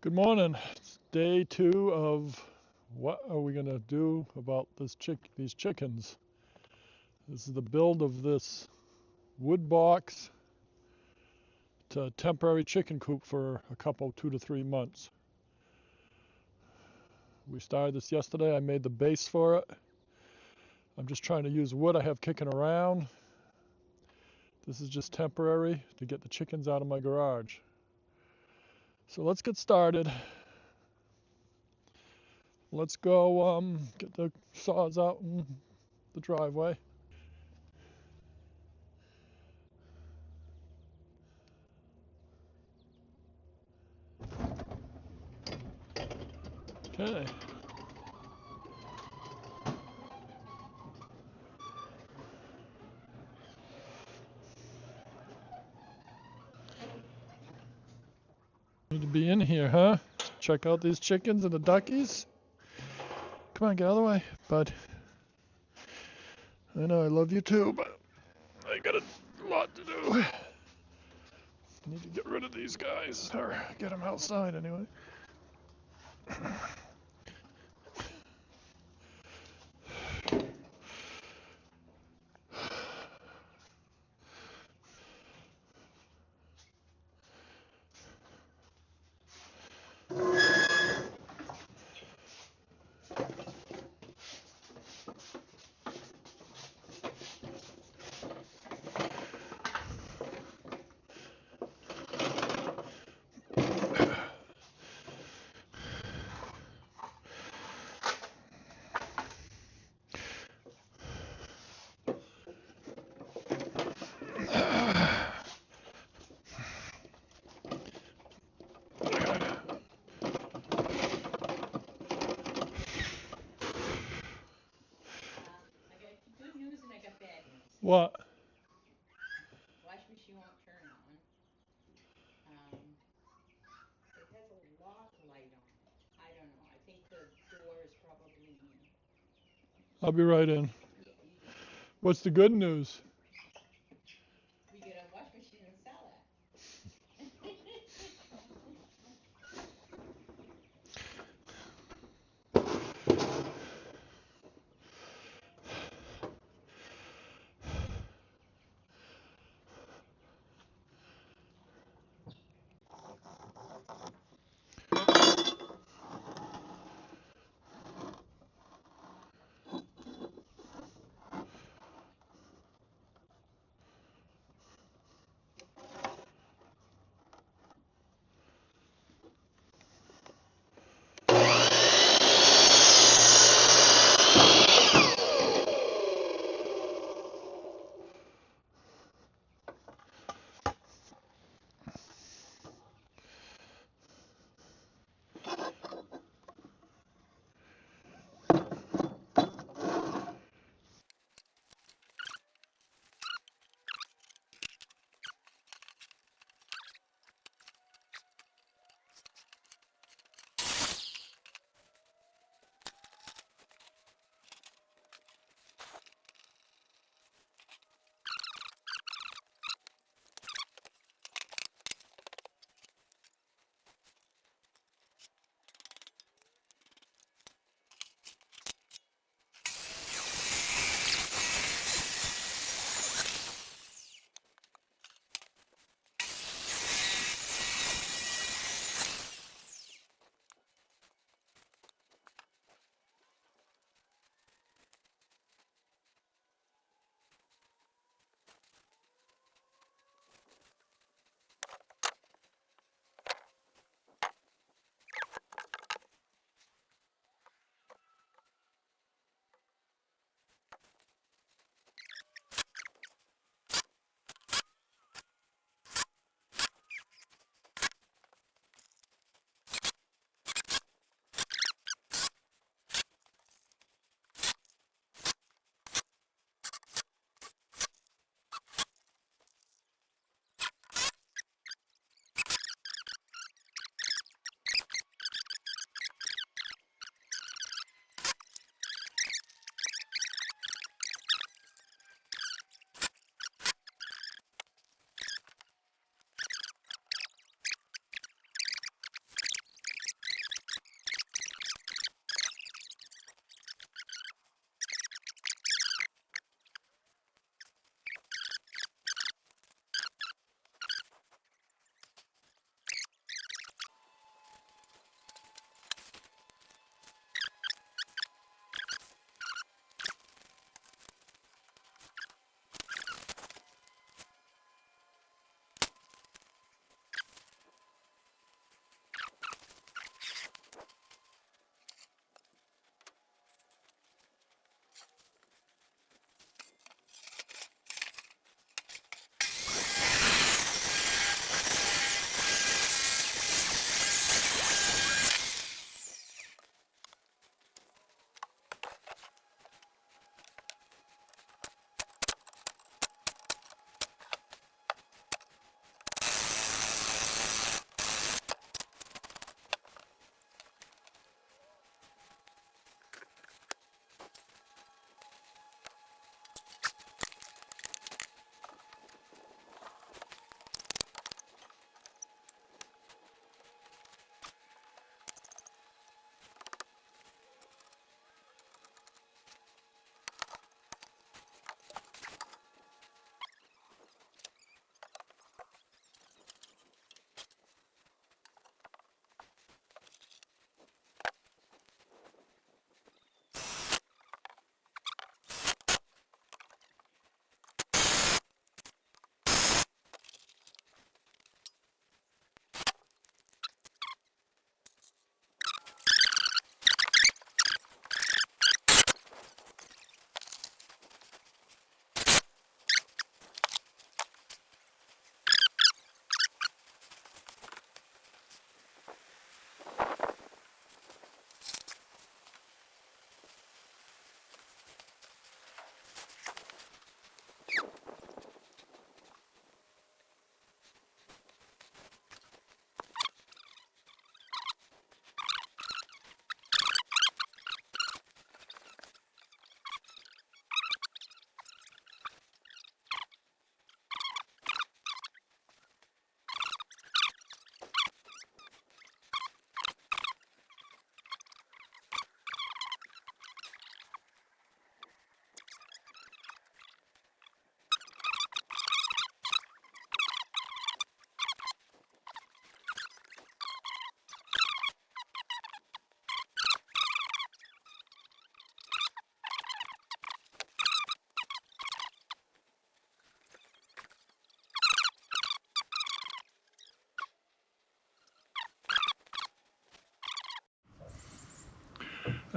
Good morning. It's day 2 of what are we gonna do about these chickens. This is the build of this wood box to temporary chicken coop for a couple 2 to 3 months. We started this yesterday. I made the base for it. I'm just trying to use wood I have kicking around. This is just temporary to get the chickens out of my garage. So let's get started. Let's go get the saws out in the driveway. Okay. Need to be in here, huh? Check out these chickens and the duckies. Come on, get out of the way, bud. I know I love you too, but I got a lot to do. Need to get rid of these guys, or get them outside anyway. I got good news and I got bad news. What? Wash machine won't turn on. It has a lock light on it. I don't know. I think the door is probably. I'll be right in. Yeah, What's the good news? we get a wash machine and sell it.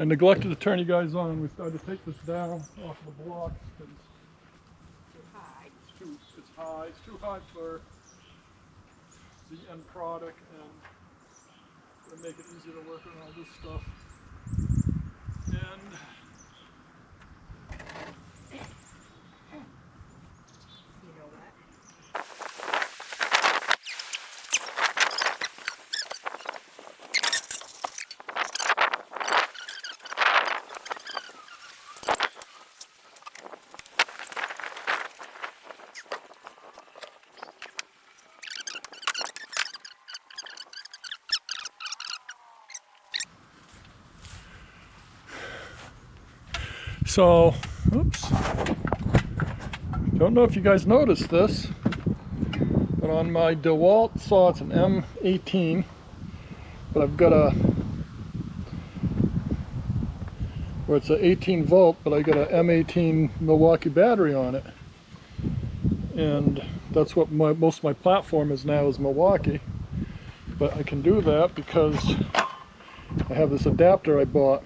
I neglected to turn you guys on. We started to take this down off the blocks because Too high. it's high. It's too high for the end product, and it'll make it easier to work on all this stuff. And You know what? so, oops. Don't know if you guys noticed this, but on my DeWalt saw it's an M18, but I've got where it's an 18 volt, but I got a M18 Milwaukee battery on it. And that's what most of my platform is now, is Milwaukee. But I can do that because I have this adapter I bought,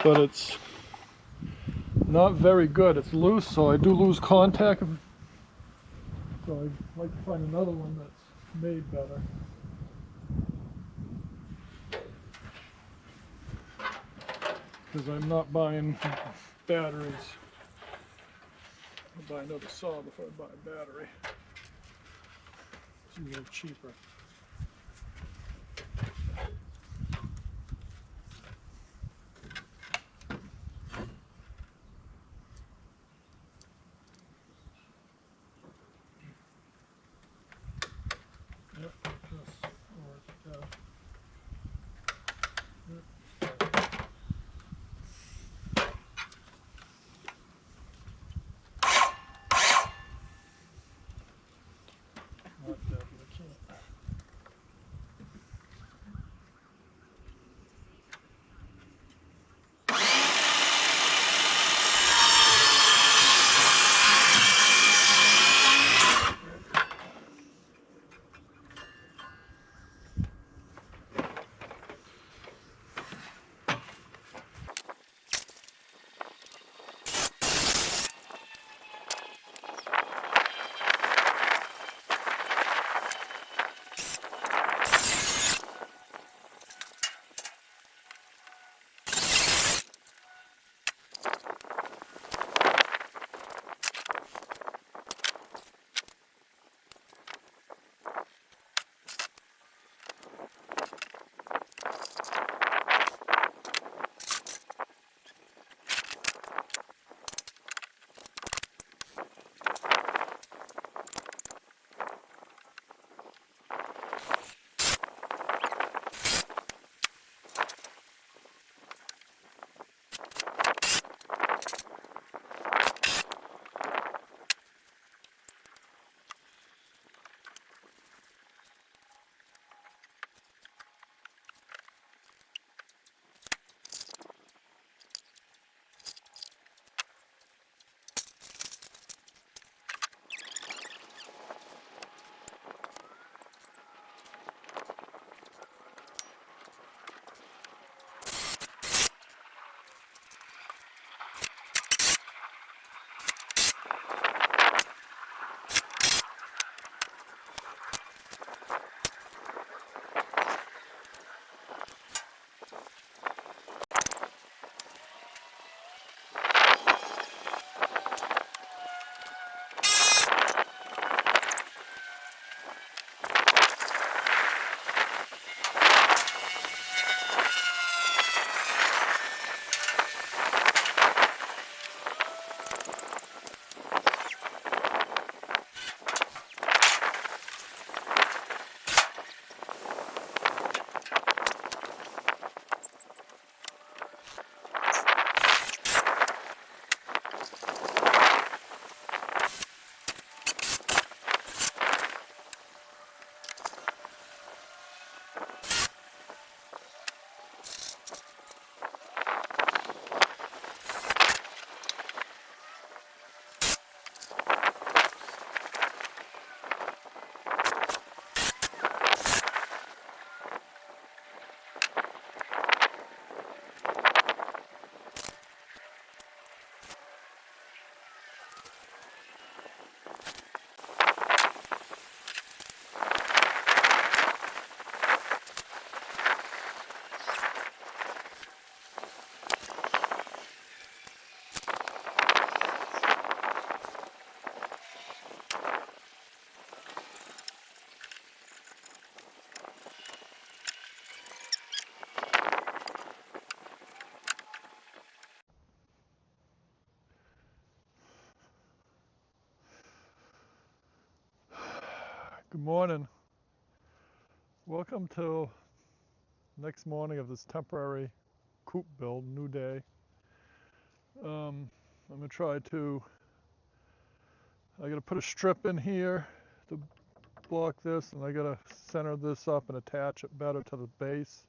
but it's not very good. It's loose, so I do lose contact. So I'd like to find another one that's made better. Because I'm not buying batteries. I'll buy another saw before I buy a battery. It's usually cheaper. Yep, this, or not that, but I can't. morning. Welcome to next morning of this temporary coop build, new day. I'm gonna try to, I gotta put a strip in here to block this, and I gotta center this up and attach it better to the base.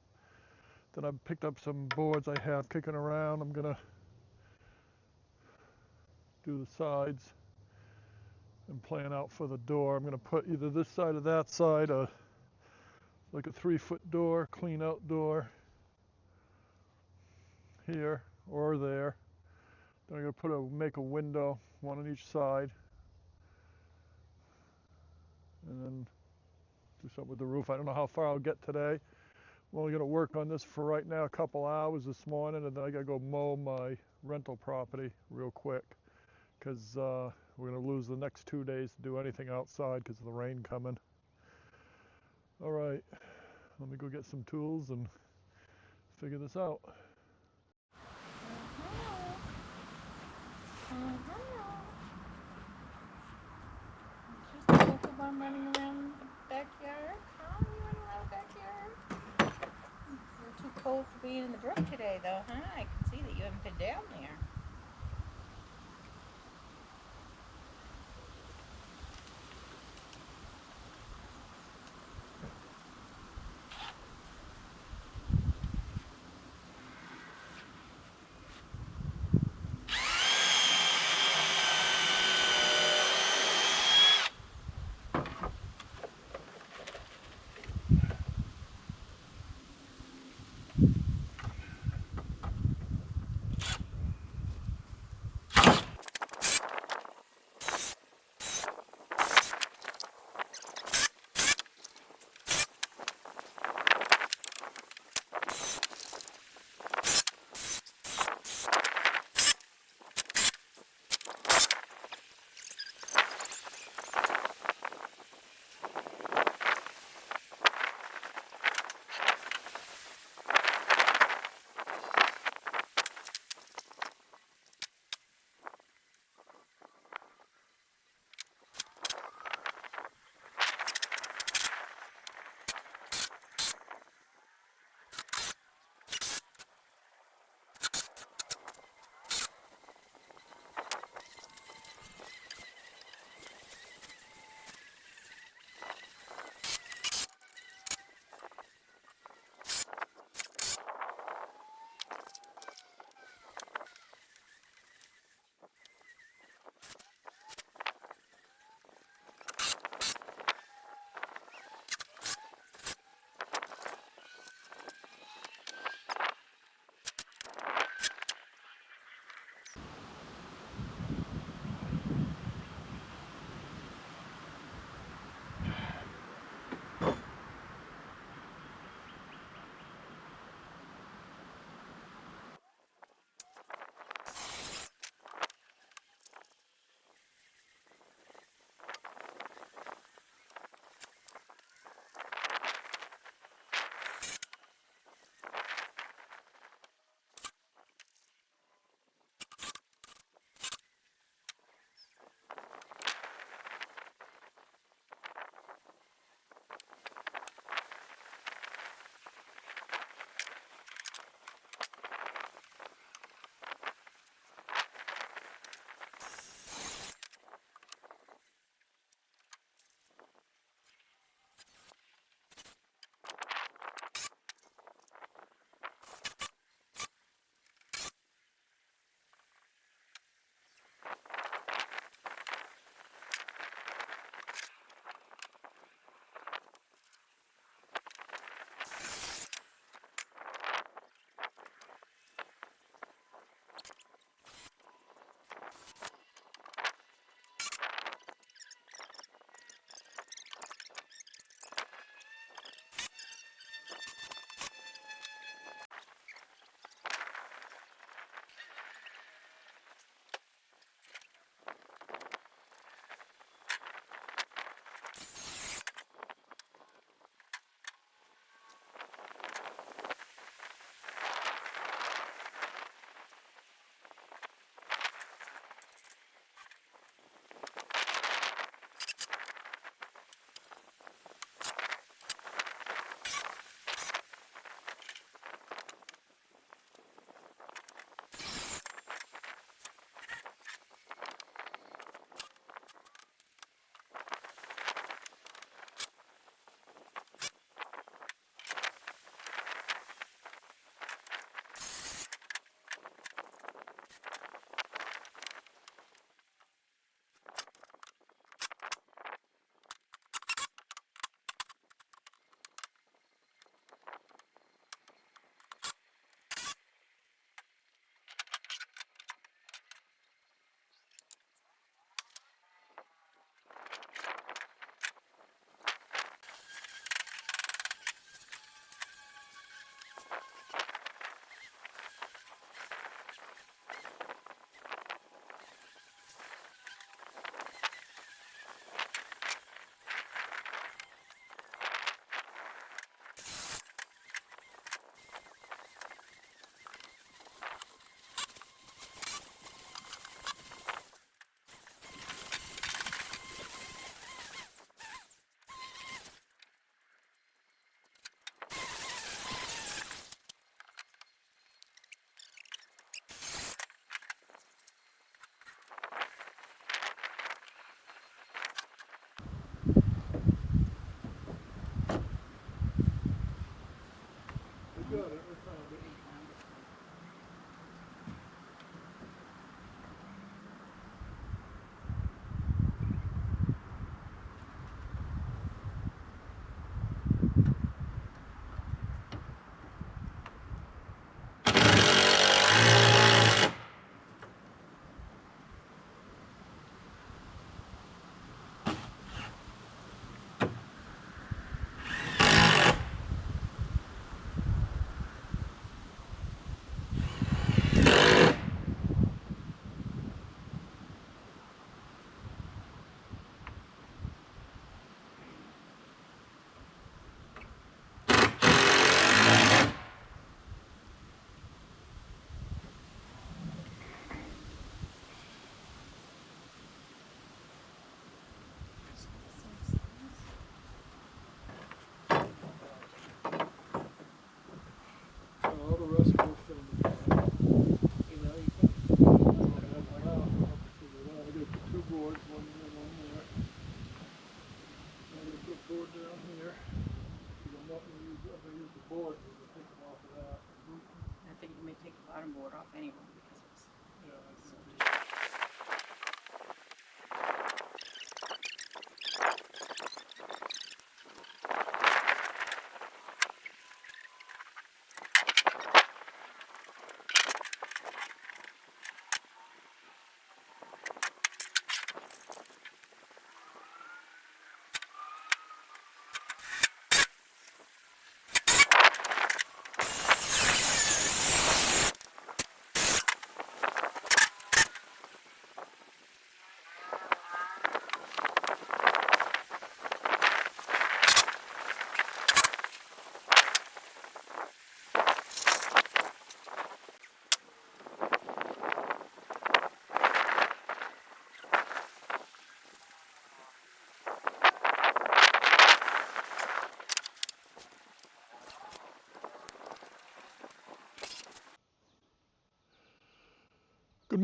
Then I've picked up some boards I have kicking around. I'm gonna do the sides and plan out for the door. I'm gonna put either this side or that side, like a 3-foot door, clean out door here or there. Then I'm gonna make a window, one on each side, and then do something with the roof. I don't know how far I'll get today. I'm only gonna work on this for right now, a couple hours this morning, and then I gotta go mow my rental property real quick, because we're gonna lose the next 2 days to do anything outside because of the rain coming. All right, let me go get some tools and figure this out. Just a couple of them running around the backyard. Huh? You running around the backyard? It's too cold for being in the brook today, though, huh? I can see that you haven't been down there.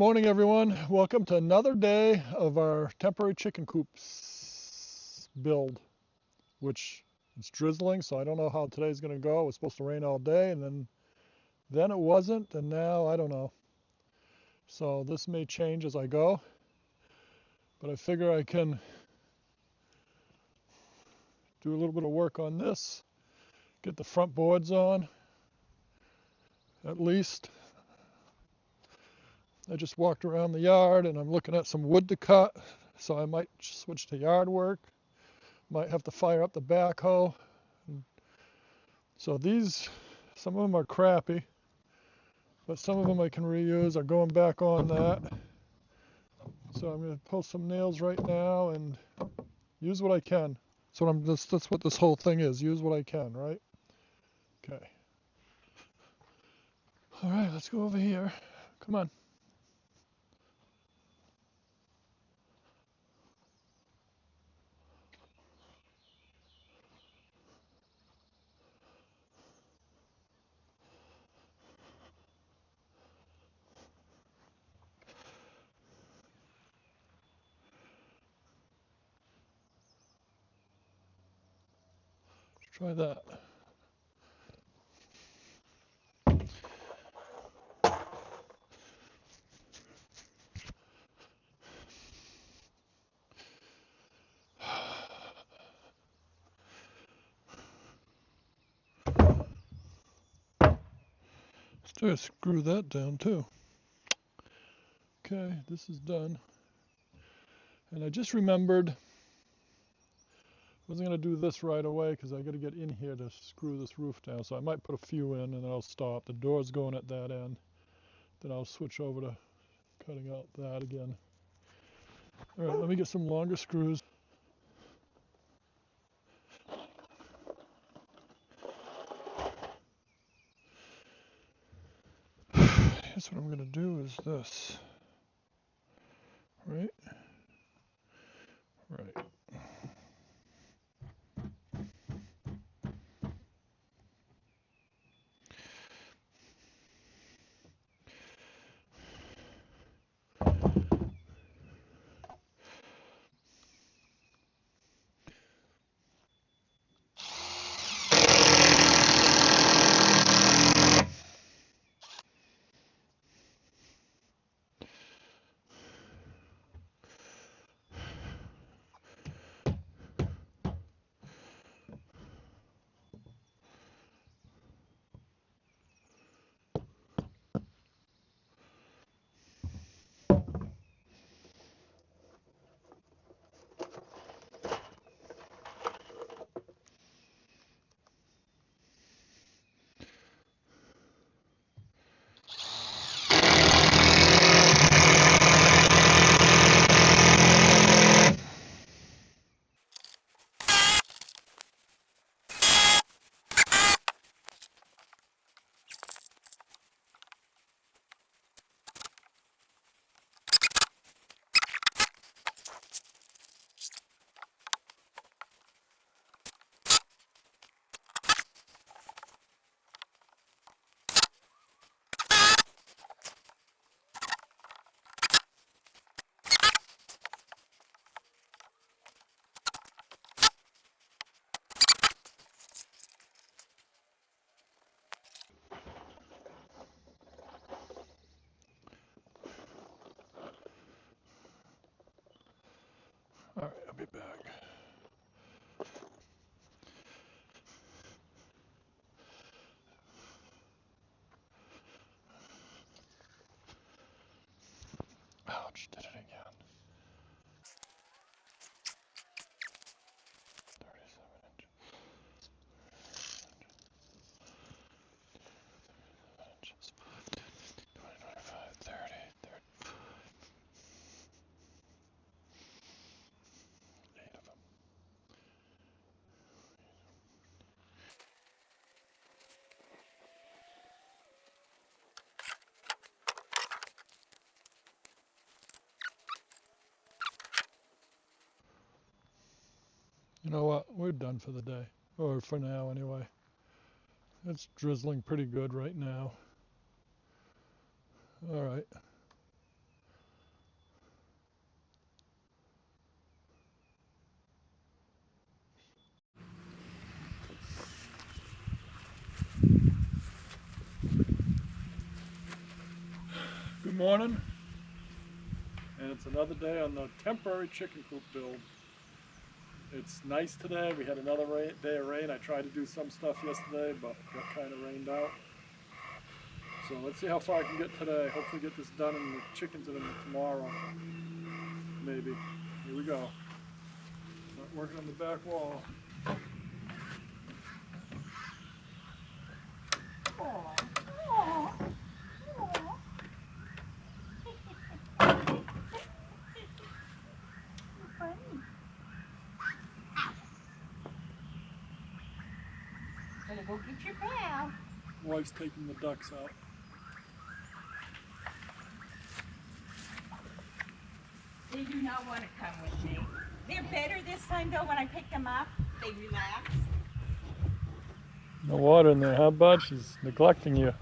morning, everyone. Welcome to another day of our temporary chicken coops build, which it's drizzling, so I don't know how today's going to go. It was supposed to rain all day, and then it wasn't, and now I don't know. So this may change as I go, but I figure I can do a little bit of work on this, get the front boards on, at least. I just walked around the yard and I'm looking at some wood to cut, so I might switch to yard work. Might have to fire up the backhoe. So these, some of them are crappy, but some of them I can reuse. I'm going back on that. So I'm going to pull some nails right now and use what I can. That's what this whole thing is. Use what I can, right? Okay. All right, let's go over here. Come on. Let's try that. Let's try to screw that down too. Okay, this is done. And I just remembered I wasn't going to do this right away because I got to get in here to screw this roof down. So I might put a few in and then I'll stop. The door's going at that end. Then I'll switch over to cutting out that again. All right, let me get some longer screws. Guess what I'm going to do is this. Right? Right. All right, I'll be back. Ouch, did it again. 37 inches. Inches. 20, 25, 30, 35. 8 of them. You know what? We're done for the day. Or for now, anyway. It's drizzling pretty good right now. All right. morning, and it's another day on the temporary chicken coop build. It's nice today. We had another day of rain. I tried to do some stuff yesterday, but got kind of rained out. So let's see how far I can get today. Hopefully get this done and the chickens in tomorrow. Maybe. Here we go. Start working on the back wall. Aw. Aw. Aw. Funny. Gonna go get your pal. Wife's taking the ducks out. They do not want to come with me. They're better this time though. When I pick them up, they relax. No water in there, huh, bud? She's neglecting you.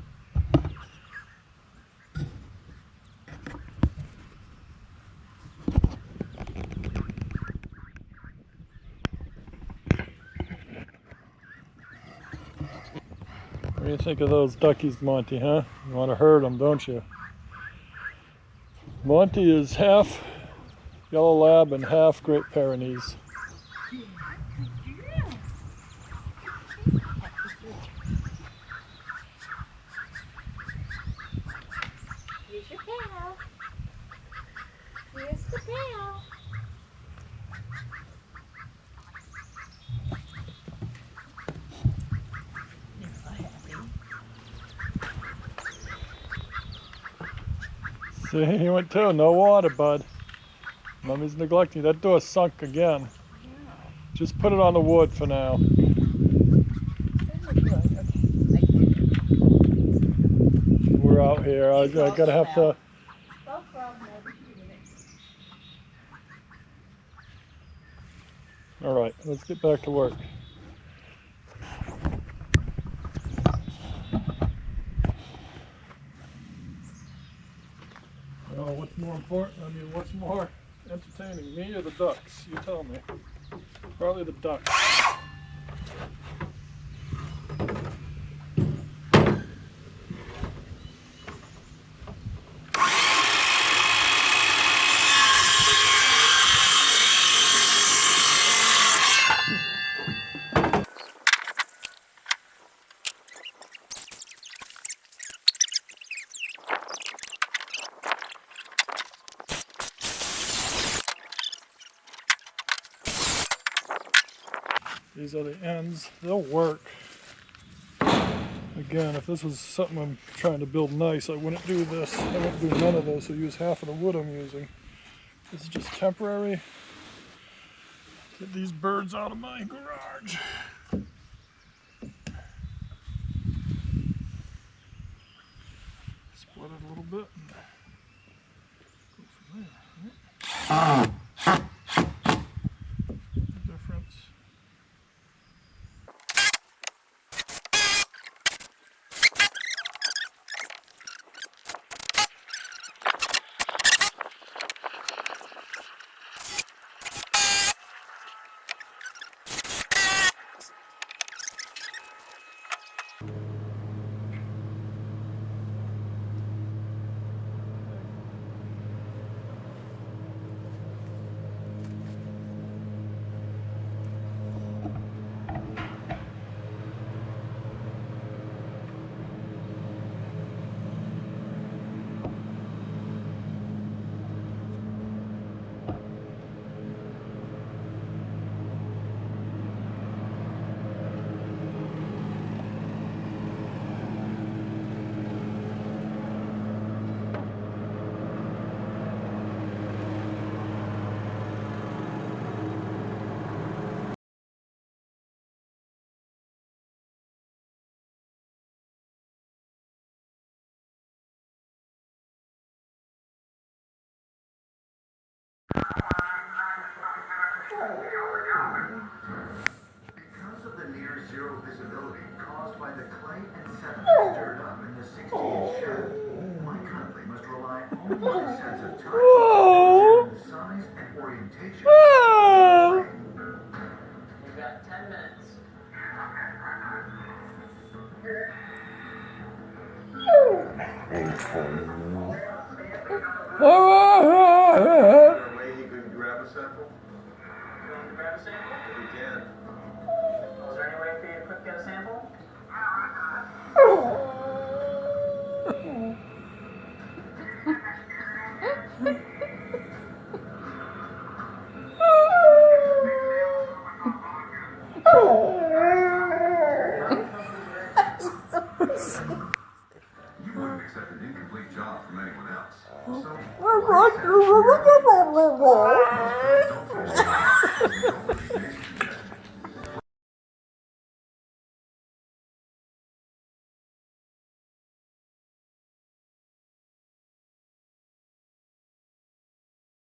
What do you think of those duckies, Monty, huh? You want to herd them, don't you? Monty is half yellow lab and half Great Pyrenees. Here's your pal. Here's the pal. You're so happy. See, he went too. No water, bud. Mommy's neglecting. That door sunk again. Yeah. Just put it on the wood for now. We're out here. I gotta have to. All right, let's get back to work. Well, what's more important? I mean, what's more entertaining, me or the ducks? You tell me. Probably the ducks. These are the ends. They'll work. Again, if this was something I'm trying to build nice, I wouldn't do this. I wouldn't do none of this. I'll use half of the wood I'm using. This is just temporary. Get these birds out of my garage. Split it a little bit. Go from there. Difference. Because of the near zero visibility caused by the clay and sediment stirred up in the 60-inch shaft, my country must rely only on a sense of touch to determine the size and orientation of the clay. You've got 10 minutes. there a way he could grab a sample? You want to grab a sample? If he can. Well, is there any way for you to quick get a sample? You wouldn't accept an incomplete job from anyone else. So, don't